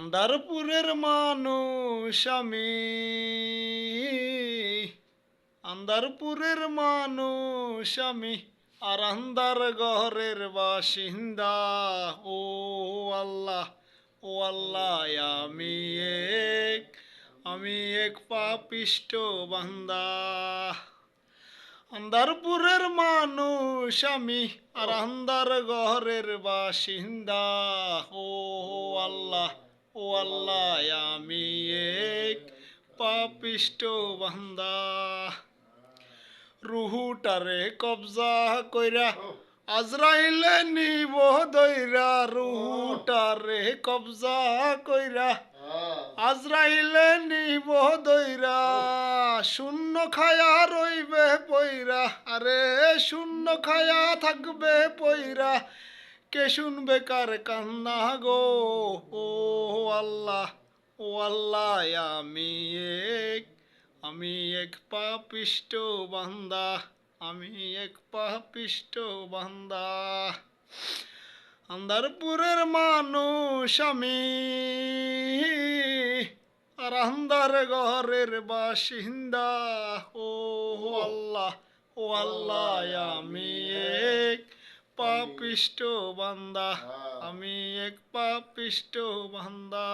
আন্দারপুরের মানুষ আমি, আন্দারপুরের মানুষ আমি, আর আন্দার ঘরের বাসিন্দা। ও আল্লাহ, ও আল্লাহ, আমি এক, আমি এক পাপিষ্ট বান্দা। আন্দারপুরের মানুষ আমি, আর আন্দার ঘরের বাসিন্দা। ও আল্লাহ, ও আল্লাহ, আমি এক পাপিষ্ট বান্দা। রুহুটারে কবজা কইরা আজরাইলে নিব দইরা, রুহুটারে কবজা কইরা আজরাইলে নিব দইরা। শূন্য খায়া রইবে পইরা, আরে শূন্য খায়া থাকবে পইরা। কে শুনবে কার কান্না গো? ও আল্লাহ, ও আল্লাহ, আমি এক, আমি এক পাপিষ্ট বান্দা, আমি এক পাপিষ্ট বান্দা। আন্দারপুরের মানুষ আমি, আর আন্দার ঘরের বাসিন্দা। ও আল্লাহ, ও আল্লাহ, আমি এক পাপিষ্ট বান্দা, আমি এক পাপিষ্ট বান্দা।